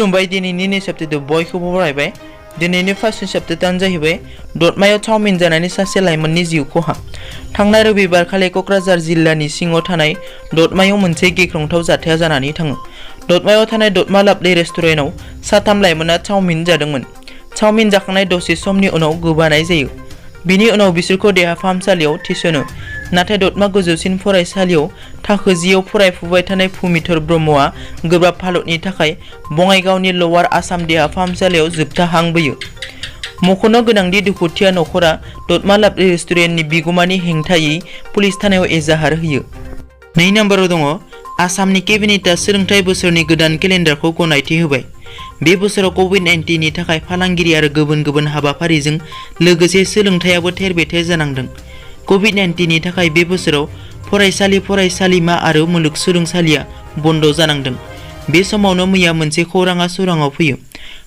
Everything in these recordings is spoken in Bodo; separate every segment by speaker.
Speaker 1: खुलुमबाय दिनैनि सप्तायाव बयखौबो बरायबाय। दिनैनि फार्स्ट सप्तायानो जाहैबाय दतमायाव चाउमिन जानानै सासे लाइमोननि जिउ खहा। थांनाय रबिबारखालि क'क्राझार जिल्लानि सिङाव थानाय दतमायाव मोनसे गिख्रंथाव जाथाया जानानै थाङो। दतमायाव थानाय दतमा लाभली रेस्टुरेन्टआव साथाम लाइमोना चाउमिन जादोंमोन। चाउमिन जाखांनाय दसे समनि उनाव गोबानाय जायो। बिनि उनाव बिसोरखौ देहा फाहामसालियाव थिसनो। नाथाय दतमा गोजौसिन फरायसालियाव थाखो 10आव फरायफुबाय थानाय भुमिधर ब्रह्मआ गोब्राब हालतनि थाखाय बङाइगावनि लवार आसाम देहा फाहामसालियाव जोबथा हां बोयो। मख'नो गोनांदि दुखुथिया नखरा दतमा लाभली रेस्टुरेन्टनि बिगुमानि हेंथायै पुलिस थानायाव एजाहार होयो। 2 नम्बराव दङ आसामनि केबिनेटआ सोलोंथाइ बोसोरनि गोदान केलेन्डारखौ गनायथि होबाय। बे बोसोराव कभिड-19 नि थाखाय फालांगिरि आरो गुबुन गुबुन हाबाफारिजों लोगोसे सोलोंथायाबो थेर-बेथेर जानांदों। कभिड-19 नि थाखाय बे बोसोराव फरायसालि, फरायसालिमा आरो मुलुगसोलोंसालिया बन्द जानांदों। बे समावनो मैया मोनसे खौराङा सोराङाव फैयो।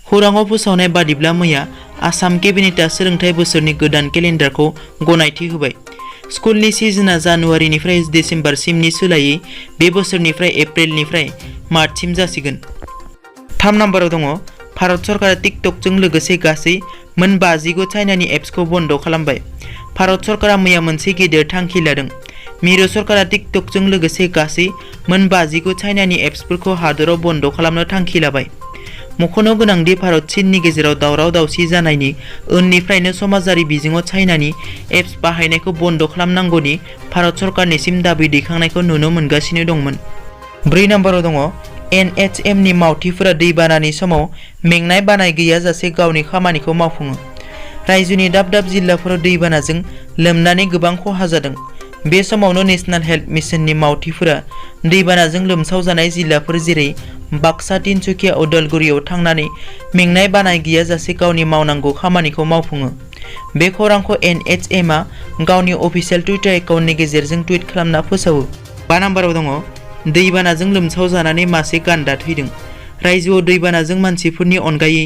Speaker 1: खौराङाव फोसावनाय बादिब्ला मैया आसाम केबिनेटआ सोलोंथाइ बोसोरनि गोदान केलेन्डारखौ गनायथि होबाय। स्कुलनि सिजनआ जानुवारिनिफ्राय डिसेम्बरसिमनि सोलायै बे बोसोरनिफ्राय एप्रिलनिफ्राय मार्चसिम जासिगोन। 3 नम्बराव दङ भारत सरकारा टिकटकजों लोगोसे गासै मोन 59 चाइनानि एप्सखौ बन्द खालामबाय। भारत सरकारा मैया मोनसे गिदिर थांखि लादों। मिरु सरकारा टिकटकजों लोगोसे गासै मोन 59 चाइनानि एप्सफोरखौ हादराव बन्द खालामनो थांखि लाबाय। मख'नो गोनांदि भारत चीननि गेजेराव दावराव-दावसि जानायनि उननिफ्रायनो समाजारि बिजोङाव चाइनानि एप्स बाहायनायखौ बन्द खालामनांगौनि भारत सरकारनिसिम दाबि दैखांनायखौ नुनो मोनगासिनो दंमोन। 4 नम्बराव दङ एनएचएमनि मावथिफोरा दैबानानि समाव मेंनाय बानाय गैयाजासे गावनि खामानिखौ मावफुङो। रायजोनि दाब दाब जिल्लाफोराव दैबानाजों लोमनानै गोबां खहा जादों। बे समावनो नेशनेल हेल्थ मिशननि मावथिफोरा दैबानाजों लोमसावजानाय जिल्लाफोर जेरै बाक्सा, तिनसुकिया, उदालगुरियाव थांनानै मेंनाय बानाय गैयाजासे गावनि मावनांगौ खामानिखौ मावफुङो। बे खौरांखौ एनएचएमआ गावनि अफिसियेल टुइटार एकाउन्टनि गेजेरजों टुइट खालामना फोसावो। 5 नम्बराव दङ दैबानाजों लोमसावजानानै मासे गान्दा थैदों। रायजोआव दैबानाजों मानसिफोरनि अनगायै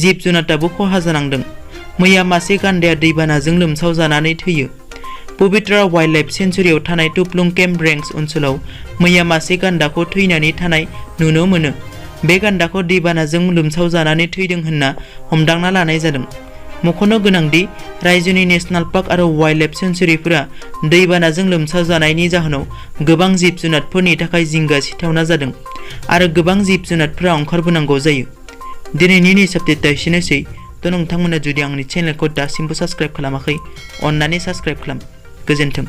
Speaker 1: जिब-जुनारआबो खहा जानांदों। मैया मासे गान्दाया दैबानाजों लोमसावजानानै थैयो। पवित्रा वाइल्डलाइफ सेंचुरियाव थानाय टुप्लुं केम्प रेंज ओनसोलाव मैया मासे गान्दाखौ थैनानै थानाय नुनो मोनो। बे गान्दाखौ दैबानाजों लोमसावजानानै थैदों होनना हमदांना लानाय जादों। मख'नो गोनांदि रायजोनि नेशनेल पार्क आरो वाइल्डलाइफ सेंचुरिफोरा दैबानाजों लोमसावजानायनि जाहोनाव गोबां जिब-जुनारफोरनि थाखाय जिंगा सिथावना जादों आरो गोबां जिब-जुनारफोरा ओंखारबोनांगौ जायो। दिनैनि सप्ताया एसेनोसै। नोंथांमोना जुदि आंनि चेनेलखौ दासिमबो साबस्क्राइब खालामाखै, अन्नानै साबस्क्राइब खालाम। गोजोन्थों।